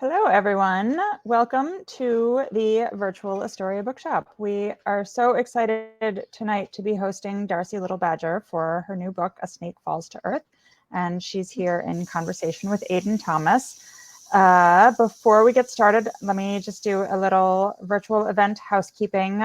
Hello, everyone. Welcome to the virtual Astoria Bookshop. We are so excited tonight to be hosting Darcie Little Badger for her new book, A Snake Falls to Earth. And she's here in conversation with Aiden Thomas. Before we get started, let me just do a little virtual event housekeeping.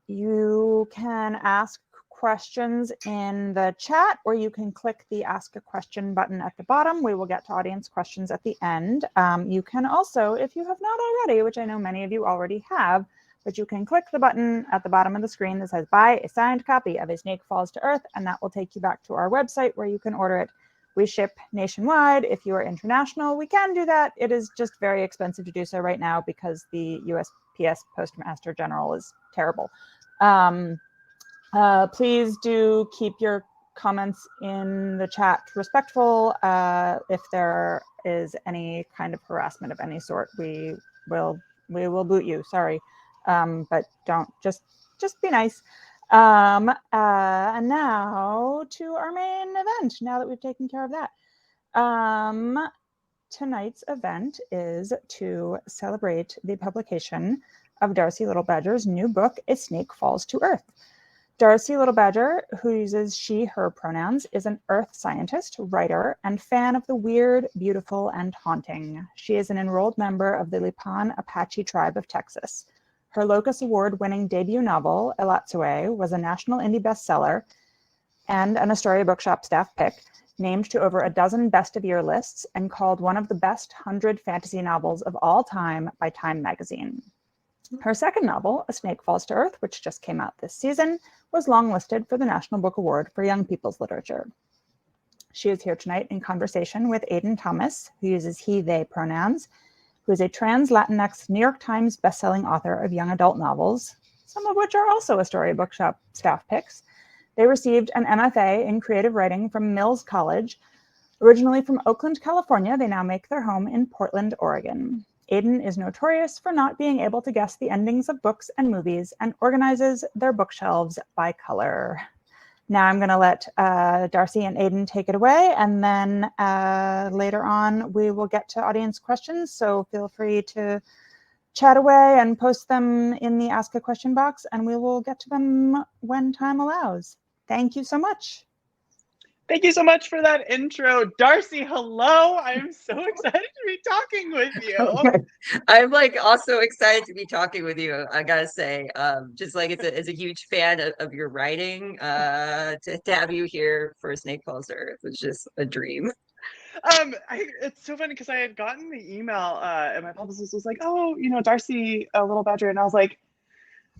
You can ask questions in the chat, or you can click the ask a question button at the bottom. We will get to audience questions at the end. You can also, if you have not already, which I know many of you already have, but you can click the button at the bottom of the screen that says buy a signed copy of A Snake Falls to Earth, and that will take you back to our website where you can order it. We ship nationwide. If you are international, we can do that. It is just very expensive to do so right now because the USPS Postmaster General is terrible. Please do keep your comments in the chat respectful. If there is any kind of harassment of any sort, we will boot you. Sorry, but don't just be nice. And now to our main event. Now that we've taken care of that, tonight's event is to celebrate the publication of Darcie Little Badger's new book, A Snake Falls to Earth. Darcie Little Badger, who uses she, her pronouns, is an earth scientist, writer, and fan of the weird, beautiful, and haunting. She is an enrolled member of the Lipon Apache tribe of Texas. Her Locus Award-winning debut novel, Elatsue, was a national indie bestseller and an Astoria Bookshop staff pick, named to over a dozen best-of-year lists, and called one of the best 100 fantasy novels of all time by Time magazine. Her second novel, A Snake Falls to Earth, which just came out this season, was longlisted for the National Book Award for Young People's Literature. She is here tonight in conversation with Aiden Thomas, who uses he, they pronouns, who is a trans Latinx New York Times bestselling author of young adult novels, some of which are also Astoria Bookshop staff picks. They received an MFA in creative writing from Mills College. Originally from Oakland, California, they now make their home in Portland, Oregon. Aiden is notorious for not being able to guess the endings of books and movies and organizes their bookshelves by color. Now I'm going to let Darcie and Aiden take it away, and then later on we will get to audience questions, so feel free to chat away and post them in the Ask a Question box, and we will get to them when time allows. Thank you so much. Thank you so much for that intro. Darcie, hello. I'm so excited to be talking with you. I'm like also excited to be talking with you. I gotta say, just like as a huge fan of your writing, to have you here for Snake Falls to Earth was just a dream. It's so funny because I had gotten the email and my publicist was like, oh, Darcie, a Little Badger. And I was like,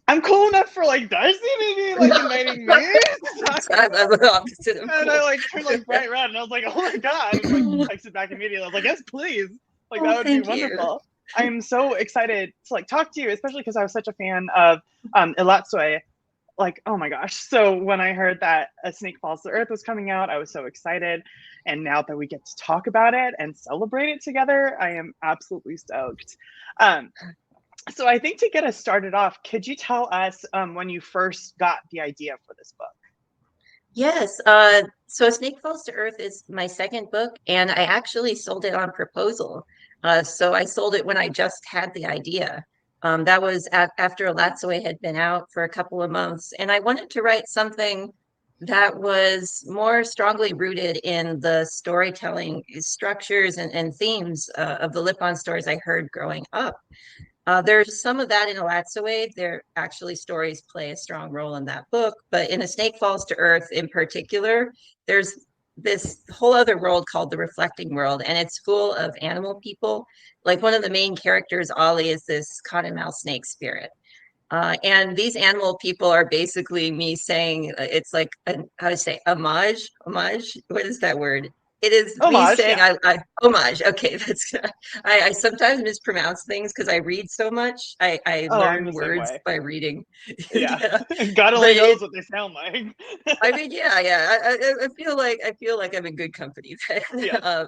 I'm cool enough for like Darcie maybe like inviting me. I'm the opposite of and I like turned like bright red and I was like, oh my god, and like texted back immediately. I was like, yes, please. Like that would be wonderful. I am so excited to like talk to you, especially because I was such a fan of Elatsue. Like, oh my gosh. So when I heard that A Snake Falls to Earth was coming out, I was so excited. And now that we get to talk about it and celebrate it together, I am absolutely stoked. So I think to get us started off, could you tell us when you first got the idea for this book? Yes. So A Snake Falls to Earth is my second book, and I actually sold it on proposal. So I sold it when I just had the idea. That was after Elatsue had been out for a couple of months, and I wanted to write something that was more strongly rooted in the storytelling structures and themes of the Lipon stories I heard growing up. There's some of that in Elatsue. There actually stories play a strong role in that book, but in A Snake Falls to Earth in particular, there's this whole other world called the Reflecting World, and it's full of animal people. Like one of the main characters, Ollie, is this cottonmouth snake spirit. And these animal people are basically me saying it's like how to say homage. What is that word? It is homage, me saying yeah. I homage. Okay, that's I sometimes mispronounce things because I read so much. I learn words by reading. Yeah. God only knows what they sound like. I mean, yeah. I feel like I'm in good company. Yeah.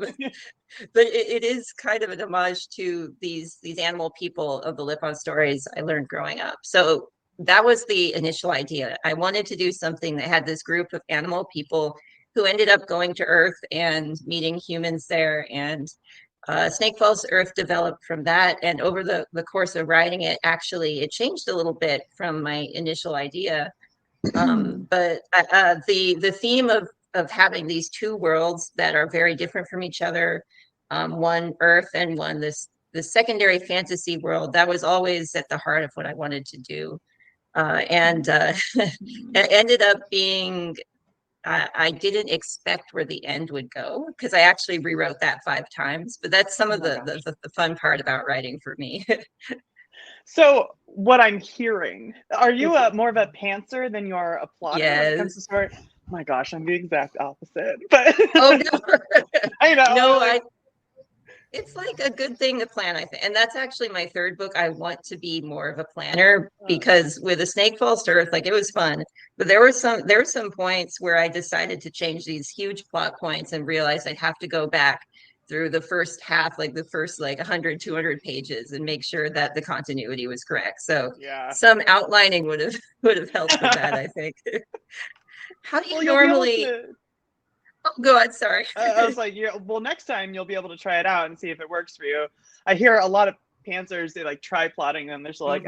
But it is kind of an homage to these animal people of the Lipon stories I learned growing up. So that was the initial idea. I wanted to do something that had this group of animal people who ended up going to Earth and meeting humans there. And Snake Falls to Earth developed from that. And over the course of writing it, actually, it changed a little bit from my initial idea. But the theme of having these two worlds that are very different from each other, one Earth and one the secondary fantasy world, that was always at the heart of what I wanted to do. And it ended up being, I didn't expect where the end would go, because I actually rewrote that 5 times. But that's some of the fun part about writing for me. So what I'm hearing, are you more of a pantser than you are a plotter when it comes to Yes. story? Oh my gosh, I'm the exact opposite. But Oh no. I know. No, it's like a good thing to plan, I think. And that's actually my 3rd book. I want to be more of a planner, because with A Snake Falls to Earth, like, it was fun, but there were some points where I decided to change these huge plot points and realized I'd have to go back through the first half, like the first 100, 200 pages, and make sure that the continuity was correct. So yeah. some outlining would have helped with that, I think. How do you normally? Oh, go ahead. Sorry. I was like, yeah, well, next time you'll be able to try it out and see if it works for you. I hear a lot of pantsers, they like try plotting and they're still like,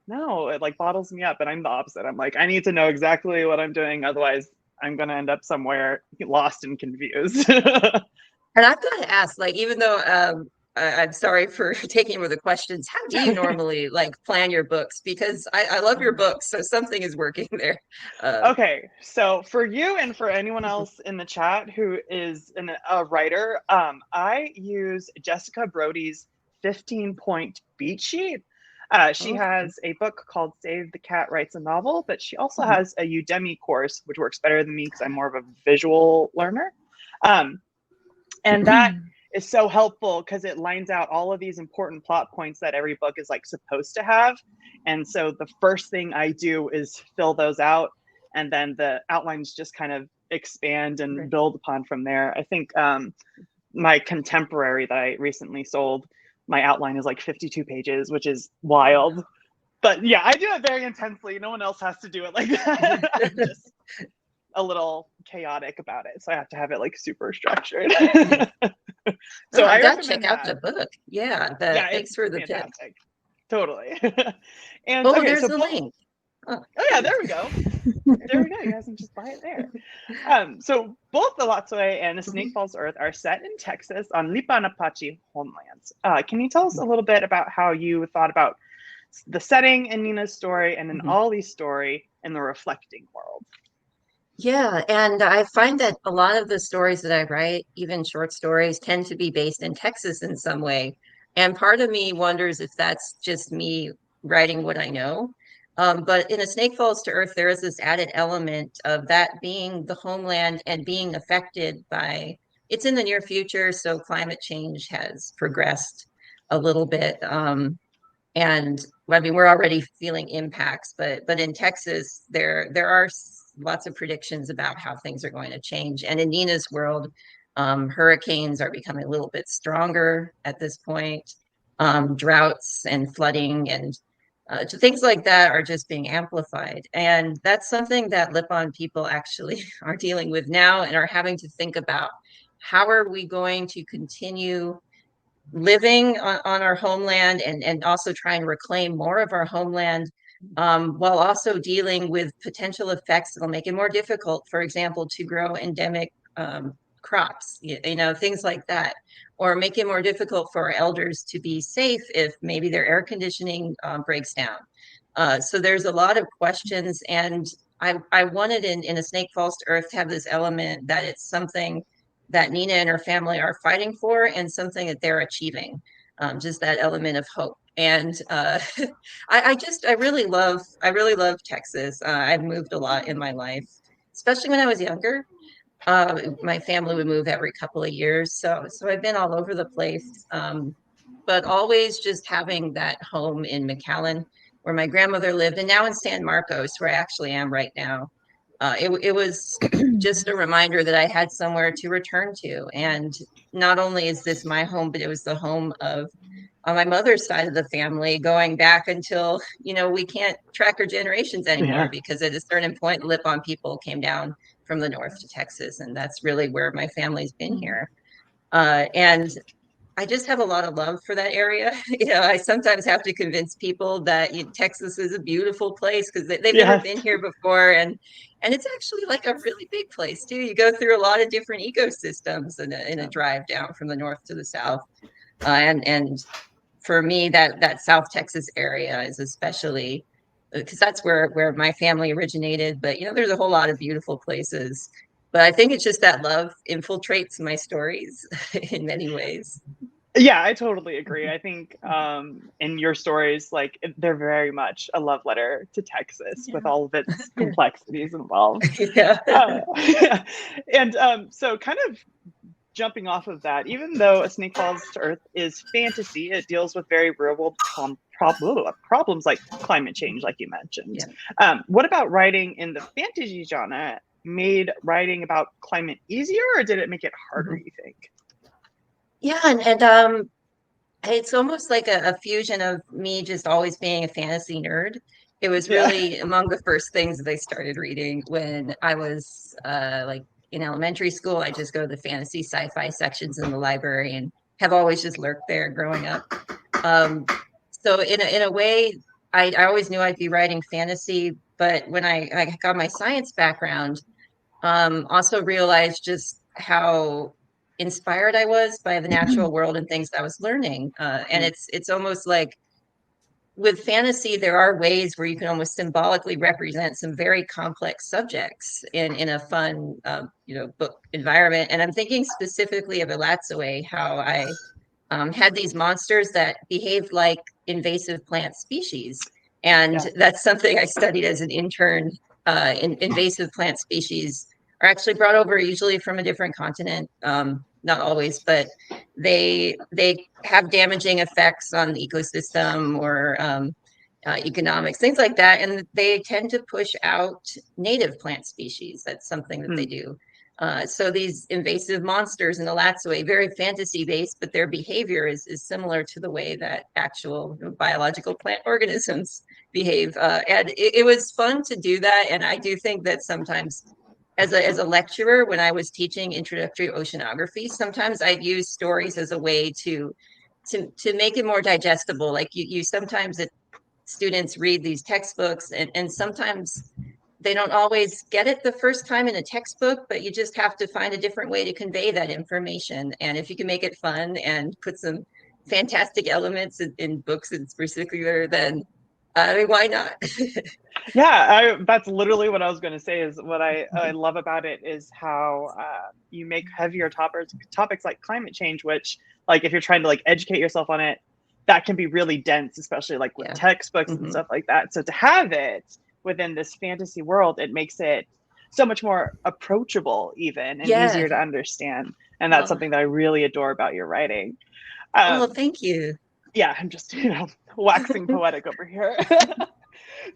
no, it like bottles me up. And I'm the opposite. I'm like, I need to know exactly what I'm doing. Otherwise, I'm going to end up somewhere lost and confused. And I've got to ask, like, even though I'm sorry for taking over the questions, how do you normally plan your books? Because I love your books, so something is working there. Okay, so for you and for anyone else in the chat who is a writer, I use Jessica Brody's 15-point beat sheet. She has a book called Save the Cat Writes a Novel, but she also has a Udemy course, which works better than me because I'm more of a visual learner. And that is so helpful because it lines out all of these important plot points that every book is supposed to have. And so the first thing I do is fill those out, and then the outlines just kind of expand and build upon from there. I think my contemporary that I recently sold, my outline is 52 pages, which is wild. But yeah, I do it very intensely. No one else has to do it like that. I'm just a little chaotic about it, so I have to have it super structured. So I gotta check out the book. Yeah, thanks for the fantastic. Totally. And there's a link. Oh yeah, there we go. There we go. You guys can just buy it there. So both the Latsue and the Snake Falls Earth are set in Texas on Lipan Apache homelands. Can you tell us a little bit about how you thought about the setting in Nina's story and in Ollie's story in the reflecting world? Yeah, and I find that a lot of the stories that I write, even short stories, tend to be based in Texas in some way. And part of me wonders if that's just me writing what I know. But in A Snake Falls to Earth, there is this added element of that being the homeland and being affected by, it's in the near future, so climate change has progressed a little bit. And I mean, we're already feeling impacts, but in Texas, there are lots of predictions about how things are going to change. And in Nina's world, hurricanes are becoming a little bit stronger at this point. Droughts and flooding and things like that are just being amplified. And that's something that Lipon people actually are dealing with now and are having to think about. How are we going to continue living on our homeland and also trying to reclaim more of our homeland, while also dealing with potential effects that'll make it more difficult, for example, to grow endemic crops, things like that, or make it more difficult for our elders to be safe if maybe their air conditioning breaks down. So there's a lot of questions, and I wanted in A Snake Falls to Earth to have this element that it's something that Nina and her family are fighting for and something that they're achieving, just that element of hope. And I really love Texas. I've moved a lot in my life, especially when I was younger. My family would move every couple of years, so I've been all over the place, but always just having that home in McAllen where my grandmother lived, and now in San Marcos where I actually am right now. It was just a reminder that I had somewhere to return to. And not only is this my home, but it was the home of on my mother's side of the family, going back until, we can't track our generations anymore, because at a certain point, Lipon people came down from the north to Texas, and that's really where my family's been here. And I just have a lot of love for that area. I sometimes have to convince people that Texas is a beautiful place because they've never been here before, and it's actually like a really big place too. You go through a lot of different ecosystems in a drive down from the north to the south, and for me, that South Texas area is especially because that's where my family originated. But there's a whole lot of beautiful places. But I think it's just that love infiltrates my stories in many ways. Yeah, I totally agree. I think in your stories, like they're very much a love letter to Texas with all of its complexities involved. And so kind of jumping off of that, even though A Snake Falls to Earth is fantasy, it deals with very real world problems like climate change, like you mentioned. What about writing in the fantasy genre made writing about climate easier, or did it make it harder, you think? Yeah, and it's almost like a fusion of me just always being a fantasy nerd. It was really among the first things that I started reading when I was like in elementary school. I just go to the fantasy sci-fi sections in the library and have always just lurked there growing up. So in a way, I always knew I'd be writing fantasy, but when I got my science background, also realized just how inspired I was by the natural world and things that I was learning. And it's almost like with fantasy, there are ways where you can almost symbolically represent some very complex subjects in a fun, book environment. And I'm thinking specifically of Elatsue, how I had these monsters that behaved like invasive plant species. And that's something I studied as an intern. Invasive plant species are actually brought over usually from a different continent. Not always, but they have damaging effects on the ecosystem or economics, things like that. And they tend to push out native plant species. That's something that they do. So these invasive monsters in the Elatsue, very fantasy based, but their behavior is similar to the way that actual biological plant organisms behave. And it was fun to do that. And I do think that sometimes as a lecturer, when I was teaching introductory oceanography, sometimes I'd use stories as a way to make it more digestible. Like you sometimes students read these textbooks and sometimes they don't always get it the first time in a textbook, but you just have to find a different way to convey that information. And if you can make it fun and put some fantastic elements in books in particular, then I mean, why not? That's literally what I was going to say. Is what I love about it is how you make heavier topics like climate change, which, like, if you're trying to like educate yourself on it, that can be really dense, especially like with textbooks and stuff like that. So to have it within this fantasy world, it makes it so much more approachable, even, and easier to understand. And that's something that I really adore about your writing. Thank you. Yeah, I'm just waxing poetic over here.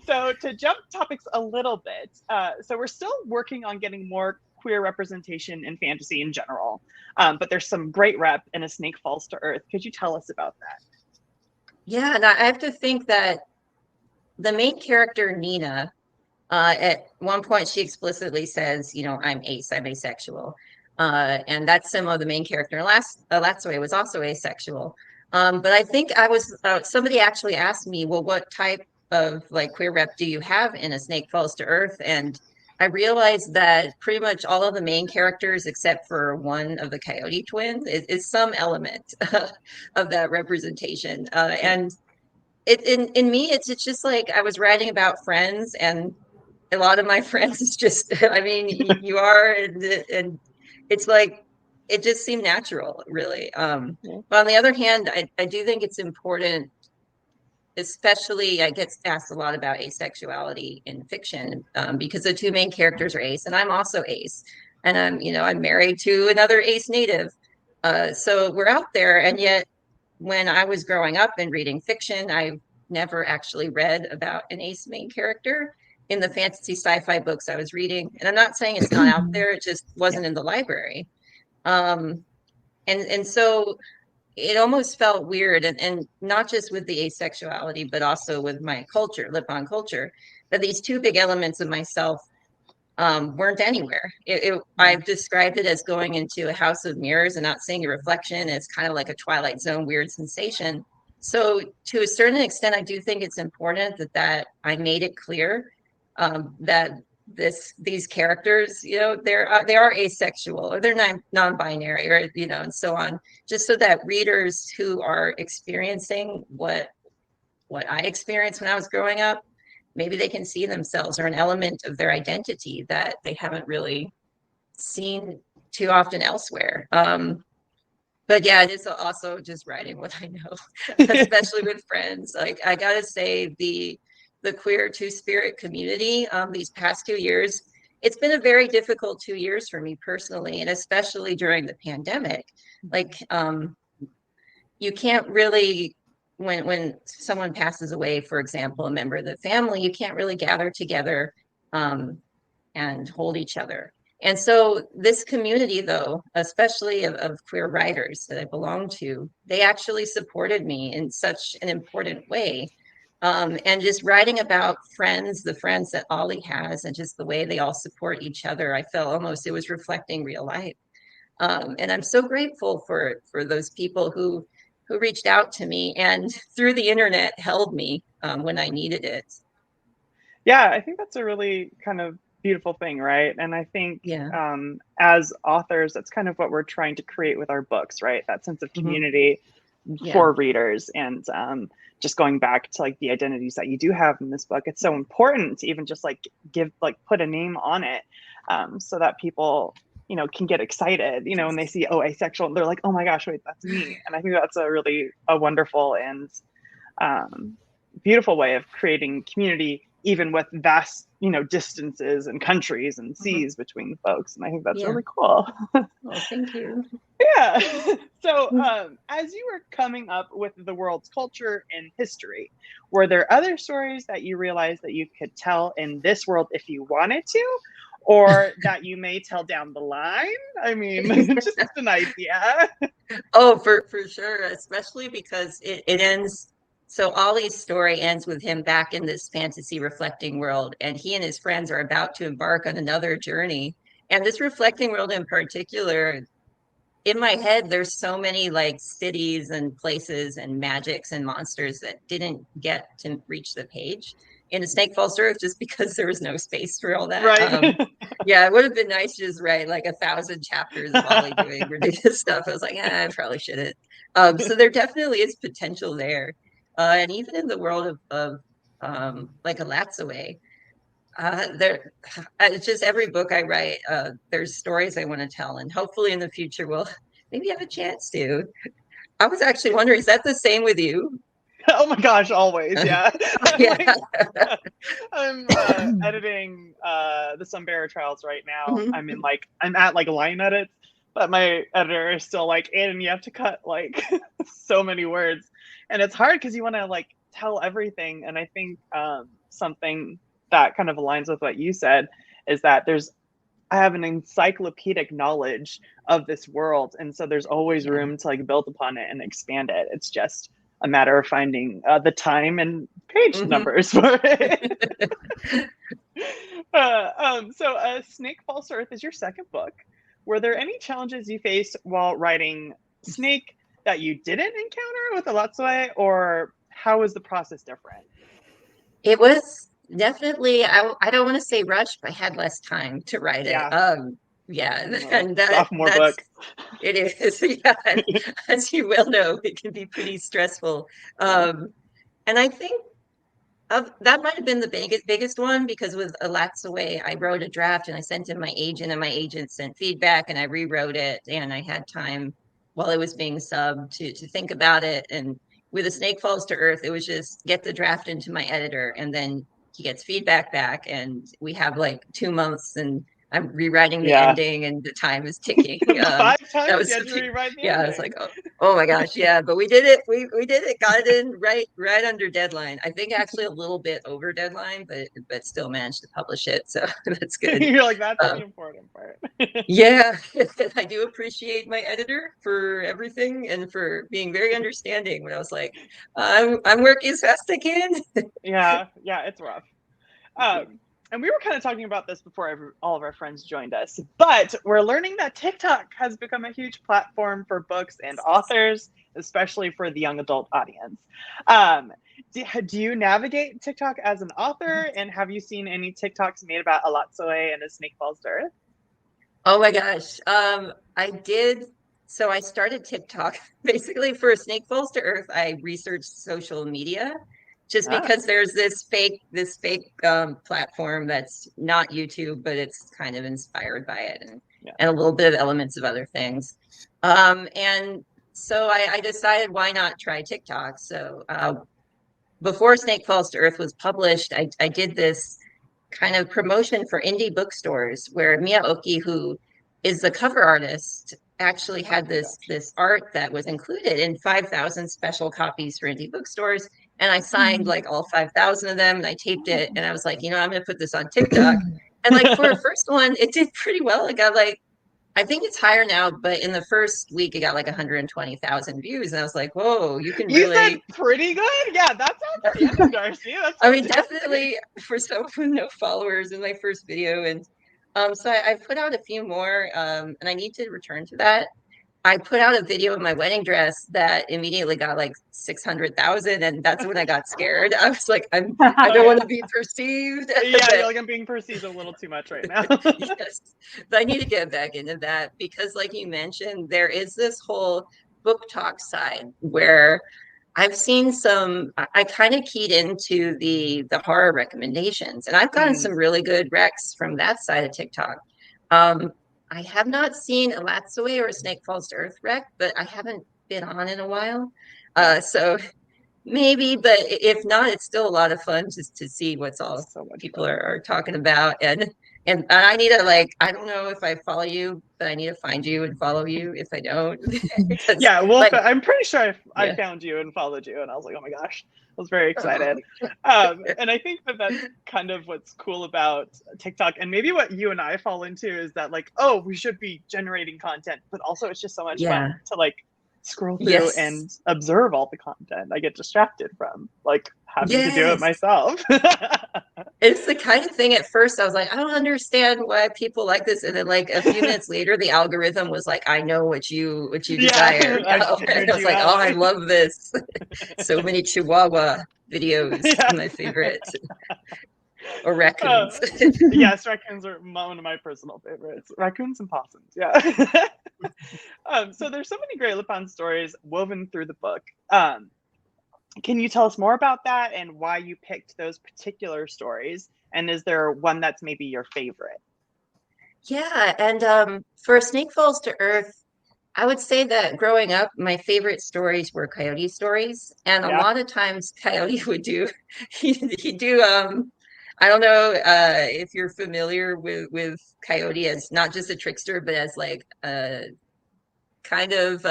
So to jump topics a little bit, so we're still working on getting more queer representation in fantasy in general, but there's some great rep in A Snake Falls to Earth. Could you tell us about that? Yeah, and I have to think that the main character, Nina, at one point she explicitly says, I'm asexual. And that's Simo, the main character. Elatsue was also asexual. But I think somebody actually asked me, well, what type of like queer rep do you have in A Snake Falls to Earth? And I realized that pretty much all of the main characters, except for one of the Coyote twins, is some element of that representation. And in me, it's just like I was writing about friends, and a lot of my friends is just, I mean, you are, and it's like, it just seemed natural, really. But on the other hand, I do think it's important, especially I get asked a lot about asexuality in fiction, because the two main characters are ace, and I'm also ace, and I'm married to another ace native. So we're out there, and yet when I was growing up and reading fiction, I never actually read about an ace main character in the fantasy sci-fi books I was reading. And I'm not saying it's not out there, it just wasn't in the library. And so it almost felt weird, and not just with the asexuality, but also with my culture, Lipon culture, that these two big elements of myself weren't anywhere. I've described it as going into a house of mirrors and not seeing a reflection. It's kind of like a Twilight Zone weird sensation. So to a certain extent, I do think it's important that I made it clear that these characters, you know, they are asexual, or they're non-binary, or you know, and so on, just so that readers who are experiencing what I experienced when I was growing up, maybe they can see themselves or an element of their identity that they haven't really seen too often elsewhere. But yeah, it is also just writing what I know, especially with friends. Like I gotta say, the queer two-spirit community these past 2 years, it's been a very difficult 2 years for me personally, and especially during the pandemic. Like you can't really, when someone passes away, for example, a member of the family, you can't really gather together and hold each other. And so this community, though, especially of queer writers that I belong to, they actually supported me in such an important way. And just writing about friends, the friends that Ollie has, and just the way they all support each other, I felt almost it was reflecting real life. And I'm so grateful for those people who reached out to me and through the internet held me when I needed it. Yeah, I think that's a really kind of beautiful thing, right? And I think as authors, that's kind of what we're trying to create with our books, right? That sense of community for readers. And just going back to like the identities that you do have in this book, it's so important to even just like put a name on it, so that people, you know, can get excited, you know, when they see, oh, asexual, they're like, oh my gosh, wait, that's me. And I think that's a wonderful and beautiful way of creating community, even with vast, you know, distances and countries and seas between folks. And I think that's really cool. Well, thank you. Yeah. So as you were coming up with the world's culture and history, were there other stories that you realized that you could tell in this world if you wanted to, or that you may tell down the line? I mean, just an idea. Oh, for sure, especially because it ends. So Ollie's story ends with him back in this fantasy reflecting world, and he and his friends are about to embark on another journey. And this reflecting world in particular, in my head, there's so many like cities and places and magics and monsters that didn't get to reach the page in A Snake Falls to Earth just because there was no space for all that. Right. Yeah, it would have been nice to just write like 1,000 chapters of Ollie doing ridiculous stuff. I was like, I probably shouldn't. So there definitely is potential there. And even in the world of like a Latsaway, there it's just every book I write, there's stories I want to tell, and hopefully in the future we'll maybe have a chance to. I was actually wondering, is that the same with you? Oh my gosh, always, yeah. Yeah. I'm editing the Sunbearer Trials right now. Mhm. I'm at like line edits, but my editor is still like, Aiden, you have to cut like so many words. And it's hard because you want to like tell everything. And I think something that kind of aligns with what you said is that I have an encyclopedic knowledge of this world. And so there's always room to like build upon it and expand it. It's just a matter of finding the time and page numbers for it. So Snake Falls to Earth is your second book. Were there any challenges you faced while writing Snake that you didn't encounter with Alatsue, or how was the process different? It was definitely, I don't want to say rushed, but I had less time to write it. Yeah, and sophomore that's book. It is. Yeah, as you well know, it can be pretty stressful. And I think that might have been the biggest one, because with Alatsaway, I wrote a draft and I sent it to my agent, and my agent sent feedback, and I rewrote it, and I had time while it was being subbed to think about it. And with A Snake Falls to Earth, it was just get the draft into my editor, and then he gets feedback back, and we have like 2 months, and I'm rewriting the ending, and the time is ticking. 5 times that was you had to rewrite the yeah, ending. it's like, oh my gosh, yeah, but we did it. We did it. Got it in right under deadline. I think actually a little bit over deadline, but still managed to publish it. So that's good. You're like, that's the important part. Yeah, I do appreciate my editor for everything and for being very understanding when I was like, I'm working as fast as I can. Yeah, it's rough. and we were kind of talking about this before all of our friends joined us, but we're learning that TikTok has become a huge platform for books and authors, especially for the young adult audience. Do you navigate TikTok as an author, and have you seen any TikToks made about Alatsoe and A Snake Falls to Earth? Oh my gosh. I did. So I started TikTok basically for Snake Falls to Earth. I researched social media just because there's this fake platform that's not YouTube, but it's kind of inspired by it and a little bit of elements of other things. And so I decided why not try TikTok. So before Snake Falls to Earth was published, I did this kind of promotion for indie bookstores where Miyaoki, who is the cover artist, actually had this art that was included in 5,000 special copies for indie bookstores. And I signed like all 5,000 of them and I taped it. And I was like, I'm going to put this on TikTok. And like for a first one, it did pretty well. It got like, I think it's higher now, but in the first week, it got like 120,000 views. And I was like, whoa, you really... said pretty good? Yeah, that sounds pretty good, Darcie. I mean, definitely for someone with no followers in my first video. And so I put out a few more, and I need to return to that. I put out a video of my wedding dress that immediately got like 600,000, and that's when I got scared. I was like, I don't want to be perceived. Yeah, you're like, I'm being perceived a little too much right now. Yes, but I need to get back into that because, like you mentioned, there is this whole book talk side where I've seen I kind of keyed into the horror recommendations, and I've gotten some really good recs from that side of TikTok. I have not seen a Latsaway or a Snake Falls to Earth rec, but I haven't been on in a while. So maybe, but if not, it's still a lot of fun just to see what's all people are talking about. And I need to I don't know if I follow you, but I need to find you and follow you if I don't. Yeah, well, I'm pretty sure I found you and followed you, and I was like, oh my gosh, I was very excited. And I think that's kind of what's cool about TikTok, and maybe what you and I fall into is that we should be generating content, but also it's just so much fun to scroll through and observe all the content. I get distracted from having to do it myself. It's the kind of thing at first I was like, I don't understand why people like this. And then a few minutes later, the algorithm was like, I know what you desire. And I was like, oh, I love this. So many Chihuahua videos, my favorite. Or raccoons. Yes, raccoons are one of my personal favorites. Raccoons and possums, yeah. So there's so many great Lipon stories woven through the book. Can you tell us more about that and why you picked those particular stories? And is there one that's maybe your favorite? Yeah, and for Snake Falls to Earth, I would say that growing up, my favorite stories were Coyote stories. And a lot of times Coyote would he'd do I don't know if you're familiar with Coyote as not just a trickster, but as a kind of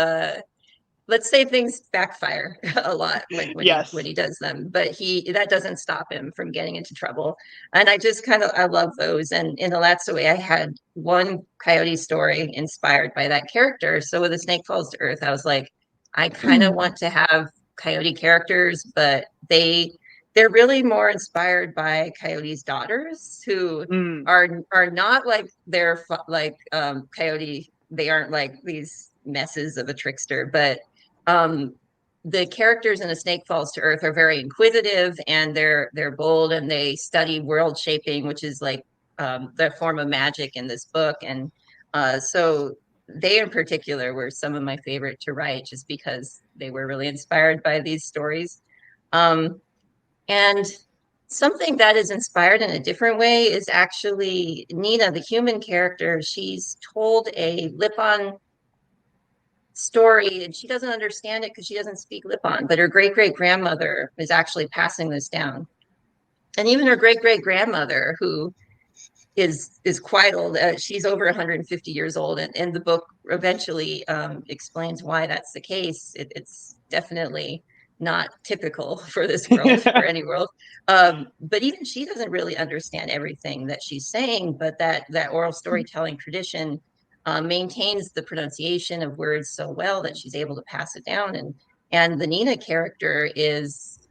let's say things backfire a lot when he does them, but that doesn't stop him from getting into trouble. And I love those. And in the Latsaway, I had one Coyote story inspired by that character. So with the Snake Falls to Earth, I was like, I kind of want to have Coyote characters, but they're really more inspired by Coyote's daughters, who are not their Coyote. They aren't like these messes of a trickster, but the characters in A Snake Falls to Earth are very inquisitive, and they're bold, and they study world shaping, which is the form of magic in this book. And so they in particular were some of my favorite to write, just because they were really inspired by these stories. And something that is inspired in a different way is actually Nina, the human character. She's told a Lipon story, and she doesn't understand it because she doesn't speak Lipon, but her great-great-grandmother is actually passing this down. And even her great-great-grandmother, who is quite old, she's over 150 years old, and the book eventually explains why that's the case. It's definitely not typical for this world or any world, but even she doesn't really understand everything that she's saying, but that oral storytelling tradition maintains the pronunciation of words so well that she's able to pass it down. And the Nina character is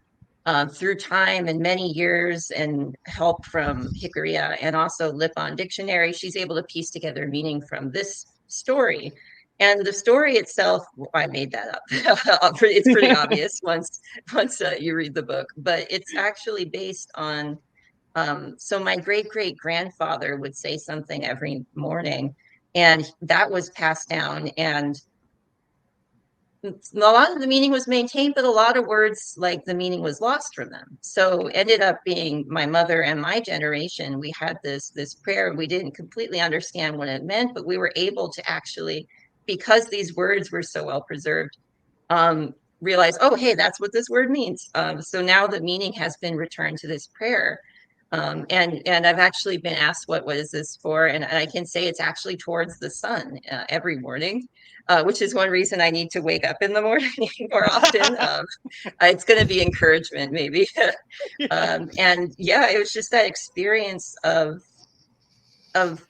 through time and many years and help from Hickoria and also Lipon Dictionary, she's able to piece together meaning from this story. And the story itself, I made that up. It's pretty obvious once you read the book, but it's actually based on. So my great great grandfather would say something every morning, and that was passed down. And a lot of the meaning was maintained, but a lot of words, like the meaning was lost from them. So ended up being my mother and my generation. We had this prayer. We didn't completely understand what it meant, but we were able to actually, because these words were so well preserved, realize, oh, hey, that's what this word means. So now the meaning has been returned to this prayer. And I've actually been asked what is this for, and I can say it's actually towards the sun every morning, which is one reason I need to wake up in the morning more often. It's going to be encouragement, maybe. And yeah, it was just that experience of of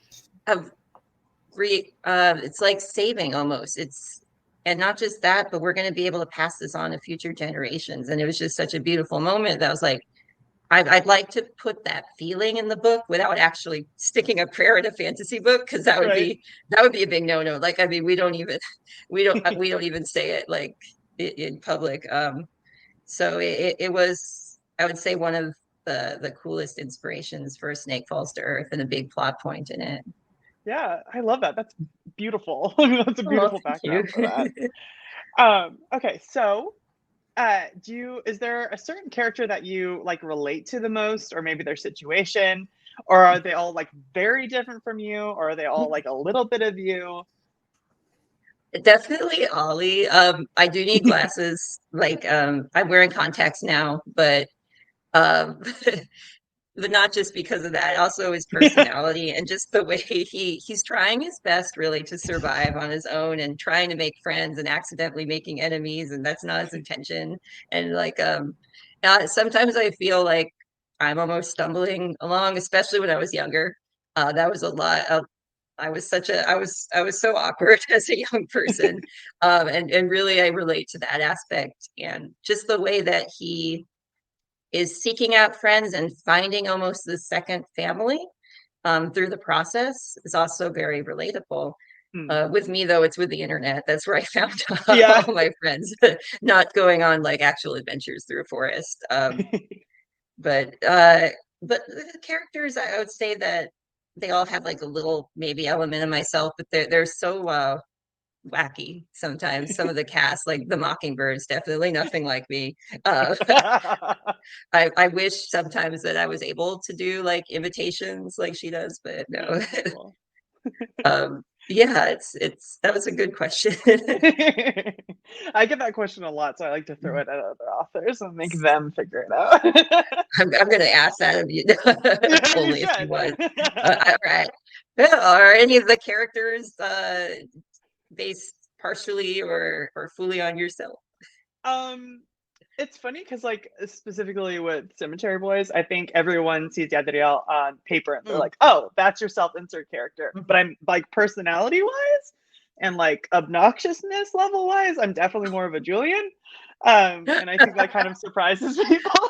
it's like saving almost. It's and not just that, but we're going to be able to pass this on to future generations. And it was just such a beautiful moment that I was like, I'd like to put that feeling in the book without actually sticking a prayer in a fantasy book, because that would Right. be a big no-no. Like, I mean, we don't even say it like in public. So it was, I would say, one of the coolest inspirations for Snake Falls to Earth and a big plot point in it. Yeah, I love that. That's beautiful. That's a Oh, beautiful thank you. background for that. Okay, so is there a certain character that you like relate to the most, or maybe their situation, or are they all like very different from you, or are they all like a little bit of you? Definitely Ollie. I do need glasses. Like, I'm wearing contacts now, but um but not just because of that, also his personality and just the way he's trying his best really to survive on his own and trying to make friends and accidentally making enemies, and that's not his intention. And like, sometimes I feel like I'm almost stumbling along, especially when I was younger. That was a lot of I was so awkward as a young person. And really I relate to that aspect, and just the way that he is seeking out friends and finding almost the second family through the process is also very relatable. Hmm. With me, though, it's with the internet. That's where I found Yeah. all my friends, not going on like actual adventures through a forest. But but the characters, I would say that they all have like a little maybe element of myself, but they're so wacky sometimes. Some of the cast, like the Mockingbirds, definitely nothing like me. Uh, I wish sometimes that I was able to do like imitations like she does, but no. That's cool. Yeah, it's that was a good question. I get that question a lot, so I like to throw it at other authors and make them figure it out. I'm gonna ask that of you Yeah, you only if you should. want. All right. Yeah, are any of the characters based partially or fully on yourself? Um, it's funny because, like, specifically with Cemetery Boys, I think everyone sees Yadriel on paper and they're Mm, like, "Oh, that's your self-insert character." But mhm. I'm like personality-wise and like obnoxiousness level-wise, I'm definitely more of a Julian. And I think that kind of surprises people.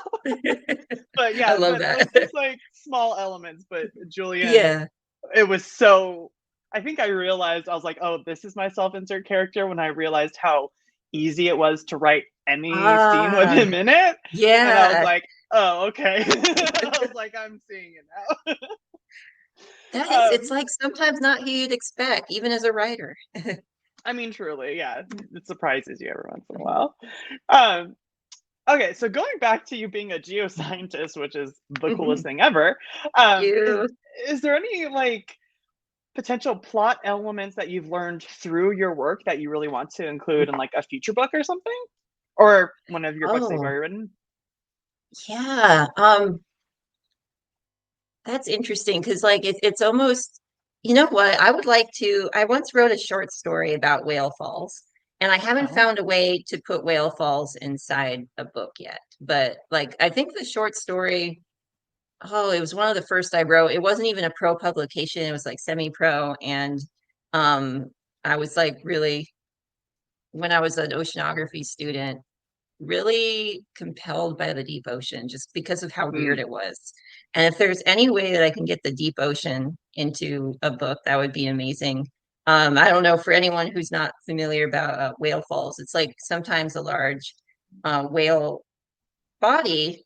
But I yeah, love but that. those just like small elements. But Julian, Yeah. it was so. I think I realized I was like, "Oh, this is my self-insert character." When I realized how easy it was to write any scene with Ah, him in it, and I was yeah. like, "Oh, okay." I was like, "I'm seeing it now." That is, it's um, like sometimes not who you'd expect, even as a writer. I mean, truly, yeah, it surprises you every once in a while. Um, okay, so going back to you being a geoscientist, which is the coolest Mhm. thing ever, um, is You. is there any like potential plot elements that you've learned through your work that you really want to include in like a future book or something? Or one of your books that you've Oh, already written? yeah. That's interesting because like it's almost, you know what? I would like to. I once wrote a short story about whale falls, and I haven't Oh. found a way to put whale falls inside a book yet. But like, I think the short story, oh, it was one of the first I wrote. It wasn't even a pro publication. It was like semi-pro. And um I was like really, when I was an oceanography student, really compelled by the deep ocean just because of how weird it was. And if there's any way that I can get the deep ocean into a book, that would be amazing. I don't know, for anyone who's not familiar about whale falls, it's like sometimes a large whale body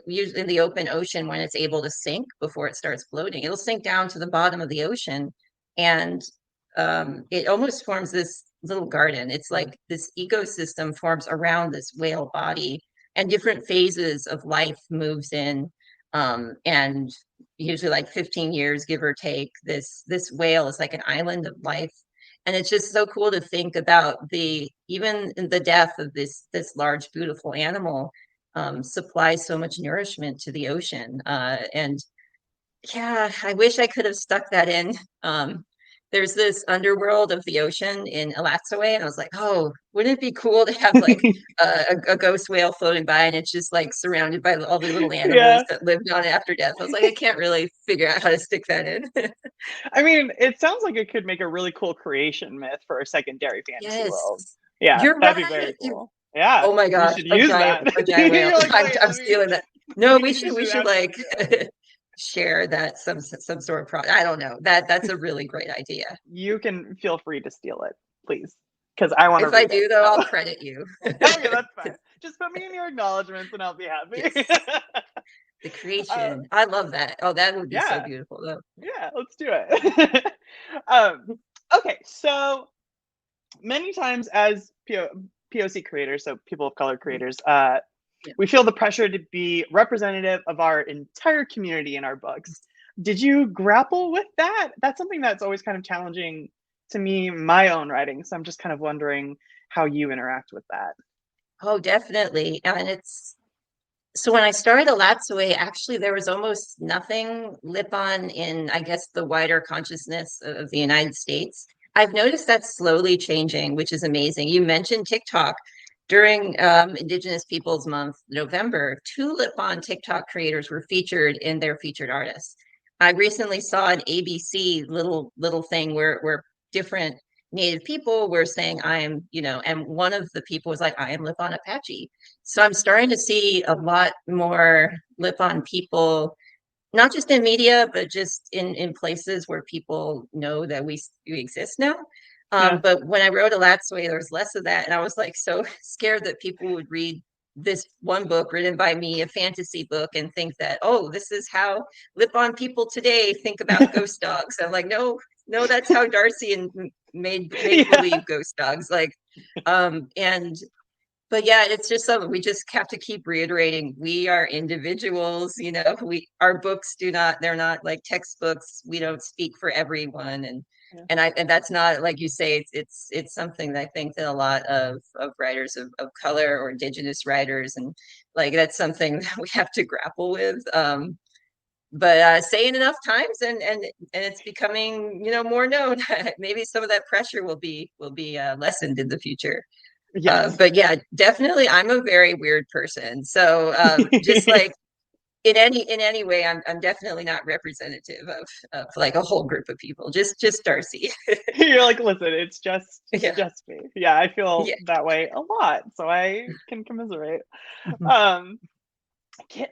usually in the open ocean, when it's able to sink before it starts floating, it'll sink down to the bottom of the ocean, and it almost forms this little garden. It's like this ecosystem forms around this whale body, and different phases of life moves in, and usually like 15 years, give or take, this whale is like an island of life. And it's just so cool to think about the even the death of this large beautiful animal supplies so much nourishment to the ocean. And yeah, I wish I could have stuck that in. There's this underworld of the ocean in Alatsaway, and I was like, oh, wouldn't it be cool to have like a ghost whale floating by, and it's just like surrounded by all the little animals that lived on after death. I was like, I can't really figure out how to stick that in. I mean, it sounds like it could make a really cool creation myth for a secondary fantasy world. Yeah, you're that'd right. be very cool. Yeah. Oh my gosh, you should use a giant whale. like, I'm stealing that. No, we you should like share that some sort of product. I don't know. That's a really great idea. You can feel free to steal it, please, because I want to. If I do, though, I'll credit you. Okay, that's fine. Just put me in your acknowledgments, and I'll be happy. Yes. The creation. I love that. Oh, that would be so beautiful, though. Yeah, let's do it. Okay, so many times as POC creators, so people of color creators, we feel the pressure to be representative of our entire community in our books. Did you grapple with that? That's something that's always kind of challenging to me, my own writing. So I'm just kind of wondering how you interact with that. Oh, definitely. And it's so when I started Alatsaway, actually, there was almost nothing Lipon in, I guess, the wider consciousness of the United States. I've noticed that's slowly changing, which is amazing. You mentioned TikTok. During Indigenous Peoples Month, November, 2 Lipon TikTok creators were featured in their featured artists. I recently saw an ABC little thing where different Native people were saying, and one of the people was like, I am Lipon Apache. So I'm starting to see a lot more Lipon people, not just in media, but just in places where people know that we exist now. But when I wrote Alatsaway, there was less of that. And I was like so scared that people would read this one book written by me, a fantasy book, and think that, oh, this is how Lipon people today think about ghost dogs. I'm like, no, that's how Darcie and made believe ghost dogs. Like, but yeah, it's just something we just have to keep reiterating. We are individuals, our books they're not like textbooks. We don't speak for everyone. And that's not, like you say, it's something that I think that a lot of writers of color or Indigenous writers, and like that's something that we have to grapple with. But saying enough times and it's becoming more known. Maybe some of that pressure will be lessened in the future. Yes. But yeah, definitely, I'm a very weird person. So just like in any way, I'm definitely not representative of like a whole group of people. Just Darcie. You're like, listen, it's just me. Yeah, I feel that way a lot, so I can commiserate.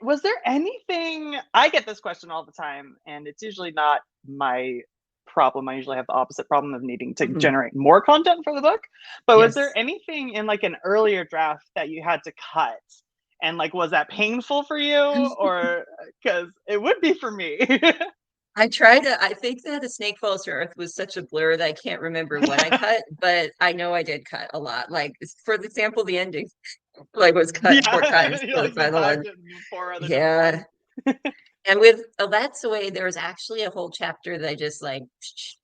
Was there anything? I get this question all the time, and it's usually not my problem. I usually have the opposite problem of needing to generate more content for the book. But was there anything in like an earlier draft that you had to cut? And like, was that painful for you? Or because it would be for me. I think that A Snake Falls to Earth was such a blur that I can't remember what I cut, but I know I did cut a lot. Like, for example, the ending like was cut 4 times for the final one. Yeah. And with Alatsaway, there was actually a whole chapter that I just like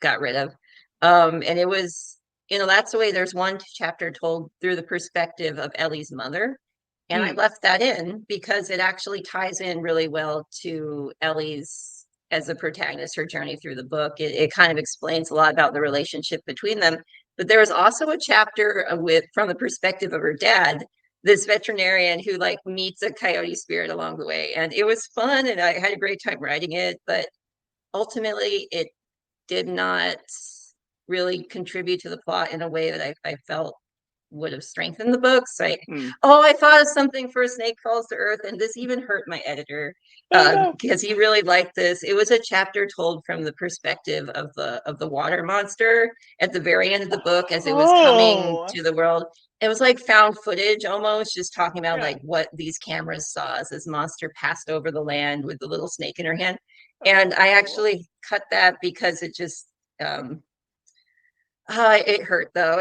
got rid of. And it was in Alatsaway, there's one chapter told through the perspective of Ellie's mother. And I left that in because it actually ties in really well to Ellie's, as a protagonist, her journey through the book. It kind of explains a lot about the relationship between them. But there was also a chapter from the perspective of her dad, this veterinarian who like meets a coyote spirit along the way. And it was fun and I had a great time writing it, but ultimately it did not really contribute to the plot in a way that I felt would have strengthened the books. Like, Mm. oh, I thought of something for Snake Falls to Earth, and this even hurt my editor Oh, no. because he really liked this. It was a chapter told from the perspective of the water monster at the very end of the book as it was coming to the world. It was like found footage almost, just talking about like what these cameras saw as this monster passed over the land with the little snake in her hand. And I actually cut that because it just it hurt though.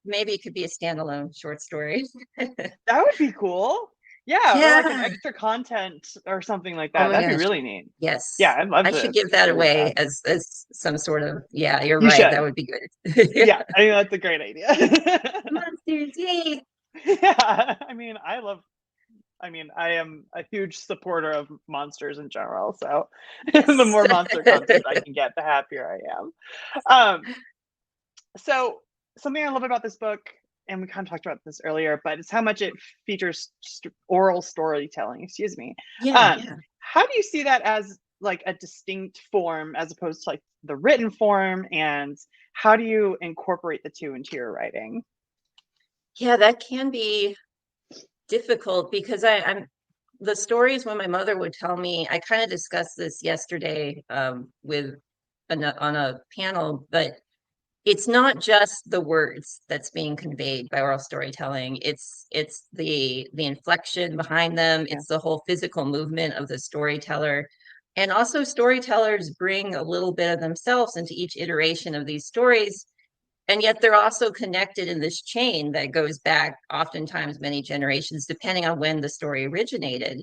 Maybe it could be a standalone short story. That would be cool. Yeah, or like an extra content or something like that. That'd be really neat. Yes. Yeah, I'd love I to should give that read away that. as some sort of, yeah, you're You right. should. That would be good. Yeah, I think that's a great idea. Monsters, yay. Yeah, I am a huge supporter of monsters in general. So the more monster content I can get, the happier I am. So something I love about this book, and we kind of talked about this earlier, but it's how much it features oral storytelling. Excuse me. Yeah. How do you see that as like a distinct form as opposed to like the written form, and how do you incorporate the two into your writing? Yeah, that can be difficult because I'm the stories when my mother would tell me. I kind of discussed this yesterday with on a panel, but it's not just the words that's being conveyed by oral storytelling. It's the inflection behind them. It's the whole physical movement of the storyteller. And also storytellers bring a little bit of themselves into each iteration of these stories. And yet they're also connected in this chain that goes back oftentimes many generations, depending on when the story originated.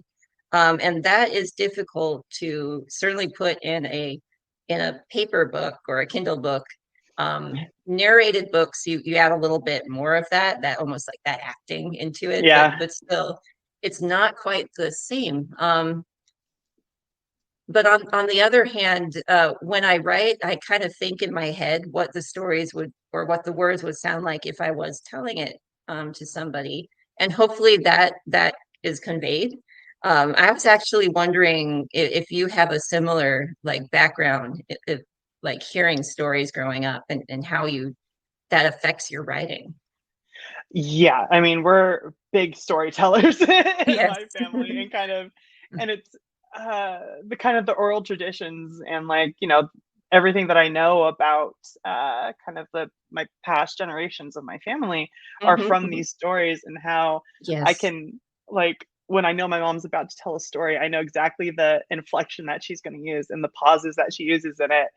And that is difficult to certainly put in a paper book or a Kindle book. Narrated books, you add a little bit more of that almost like that acting into it, but still it's not quite the same. But on the other hand, when I write, I kind of think in my head what the stories would, or what the words would sound like if I was telling it to somebody, and hopefully that is conveyed. I was actually wondering if you have a similar like background, if like hearing stories growing up, and how that affects your writing. Yeah, I mean, we're big storytellers in Yes. my family, and it's the kind of the oral traditions, and like, everything that I know about kind of my past generations of my family are from these stories, and how I can, like, when I know my mom's about to tell a story, I know exactly the inflection that she's going to use and the pauses that she uses in it.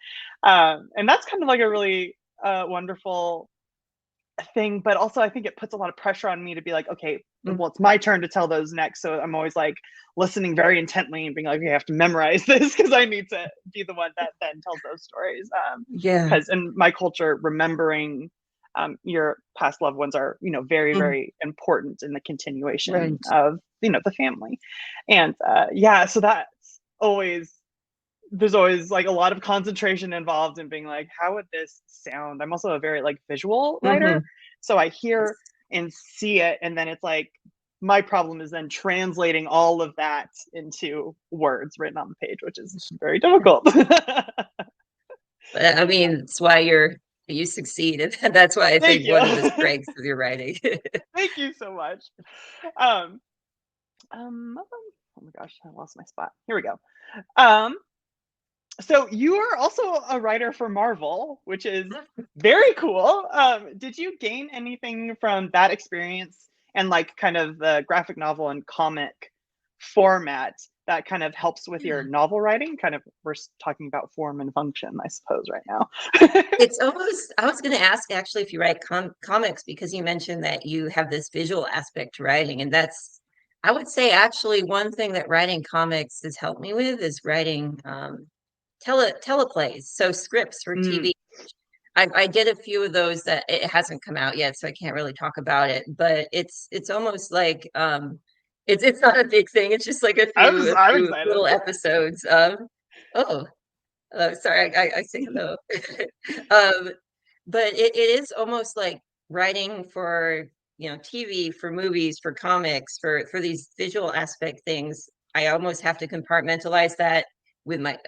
And that's kind of like a really wonderful thing, but also I think it puts a lot of pressure on me to be like, okay, well, it's my turn to tell those next. So I'm always like listening very intently and being like, okay, I have to memorize this because I need to be the one that then tells those stories. Because in my culture, remembering your past loved ones are, very, very important in the continuation of, the family. And so that's always, there's always like a lot of concentration involved in being like, how would this sound? I'm also a very like visual writer. So I hear and see it. And then it's like, my problem is then translating all of that into words written on the page, which is very difficult. I mean, it's why you succeed. And that's why I think one of the strengths of your writing. Thank you so much. Oh my gosh, I lost my spot. Here we go. So you are also a writer for Marvel, which is very cool. Did you gain anything from that experience and like kind of the graphic novel and comic format that kind of helps with your novel writing? Kind of, we're talking about form and function, I suppose, right now. It's almost, I was going to ask actually if you write comics, because you mentioned that you have this visual aspect to writing. And that's, I would say actually one thing that writing comics has helped me with is writing teleplays, so scripts for TV. I did a few of those that it hasn't come out yet, so I can't really talk about it. But it's almost like it's not a big thing. It's just like a few little episodes. Sorry, I say hello. But it is almost like writing for TV, for movies, for comics, for these visual aspect things. I almost have to compartmentalize that with my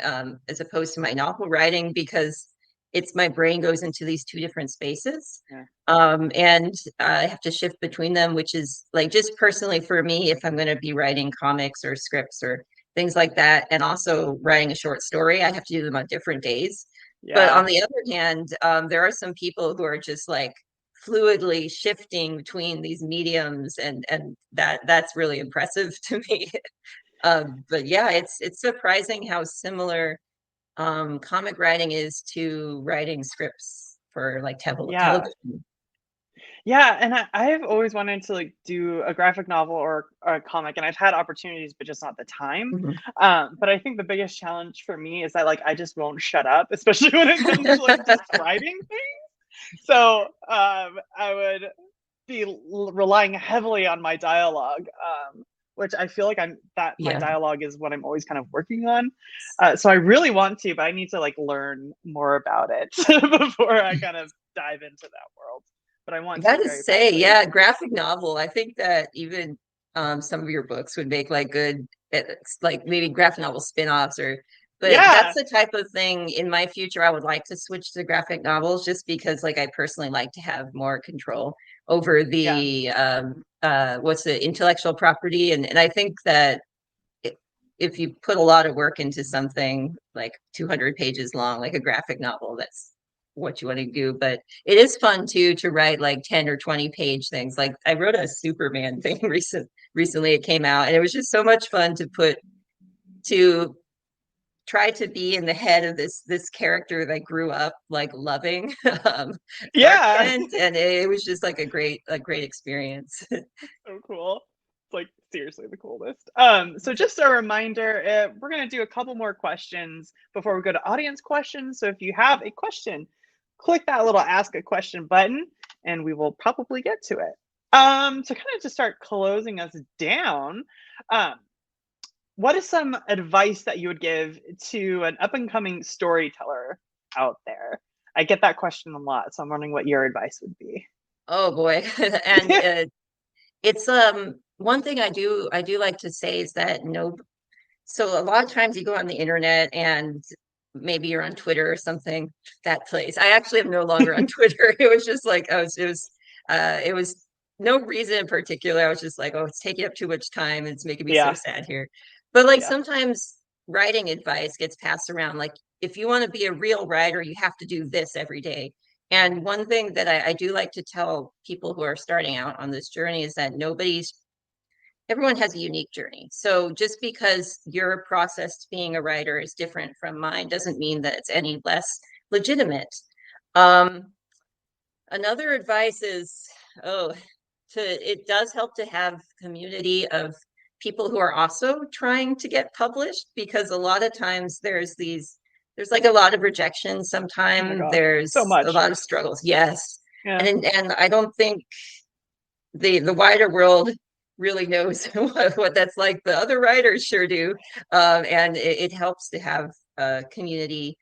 as opposed to my novel writing, because it's my brain goes into these two different spaces. Yeah. And I have to shift between them, which is like just personally for me, if I'm going to be writing comics or scripts or things like that, and also writing a short story, I have to do them on different days. But Yeah. on the other hand, there are some people who are just like fluidly shifting between these mediums, and that's really impressive to me. But yeah, it's surprising how similar comic writing is to writing scripts for like Yeah. television. Yeah, and I've always wanted to like do a graphic novel or a comic, and I've had opportunities, but just not the time. Mhm. But I think the biggest challenge for me is that like I just won't shut up, especially when it comes to like describing things. So I would be relying heavily on my dialogue, which I feel like my Yeah. dialogue is what I'm always kind of working on. So I really want to, but I need to like learn more about it before I kind of dive into that world. But I I want to gotta very say, badly. yeah, graphic novel. I think that even some of your books would make like good, it's like maybe graphic novel spin-offs or, but that's Yeah, the type of thing in my future I would like to switch to graphic novels just because like I personally like to have more control over yeah, the what's the intellectual property, and I think that if you put a lot of work into something like 200 pages long, like a graphic novel, that's what you want to do. But it is fun too to write like 10 or 20 page things. Like I wrote a Superman thing recently it came out, and it was just so much fun to try to be in the head of this character that I grew up like loving, Clark yeah. Kent, and it was just like a great experience. So cool. It's like seriously the coolest. So just a reminder, we're gonna do a couple more questions before we go to audience questions. So if you have a question, click that little ask a question button, and we will probably get to it. So kind of to start closing us down, um, what is some advice that you would give to an up and coming storyteller out there? I get that question a lot, so I'm wondering what your advice would be. Oh boy. And it's one thing I do like to say is that no, so a lot of times you go on the internet and maybe you're on Twitter or something, that place. I actually am no longer on Twitter. It was just like it was no reason in particular. I was just like, oh, it's taking up too much time. It's making me so Yeah, sad here. But like yeah, sometimes writing advice gets passed around. Like if you want to be a real writer, you have to do this every day. And one thing that I do like to tell people who are starting out on this journey is that everyone has a unique journey. So just because your process to being a writer is different from mine doesn't mean that it's any less legitimate. Um, Another advice is, oh, it does help to have community of people who are also trying to get published, because a lot of times there's like a lot of rejection. oh my Sometimes god, so there's a much. lot of struggles. Yes. Yeah, And I don't think the wider world really knows what that's like. The other writers sure do. And it helps to have a community,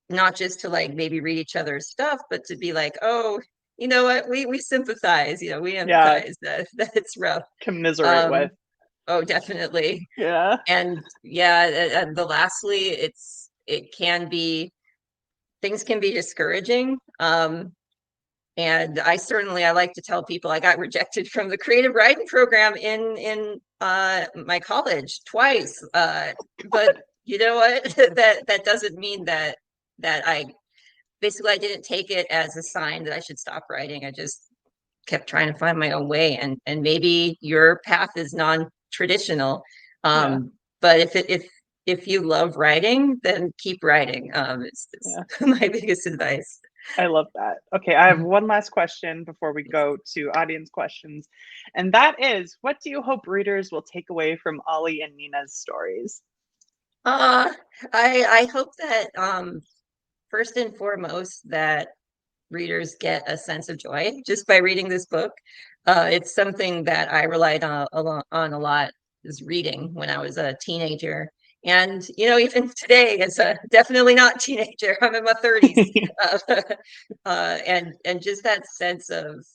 not just to like maybe read each other's stuff, but to be like, oh, you know what, we sympathize, we yeah, empathize that it's rough. commiserate with. um oh, definitely. Yeah, And yeah, and the lastly, it can be, things can be discouraging. And I like to tell people I got rejected from the creative writing program in my college twice. But you know what? That doesn't mean that I didn't take it as a sign that I should stop writing. I just kept trying to find my own way, and maybe your path is non-traditional. yeah, But if you love writing, then keep writing. It's yeah. my biggest advice. I love that. Okay, I have one last question before we go to audience questions, and that is, what do you hope readers will take away from Ollie and Nina's stories? Uh, I hope that first and foremost that readers get a sense of joy just by reading this book. It's something that I relied on a lot, is reading when I was a teenager. And even today, as a definitely not teenager, I'm in my 30s. Uh, and just that sense of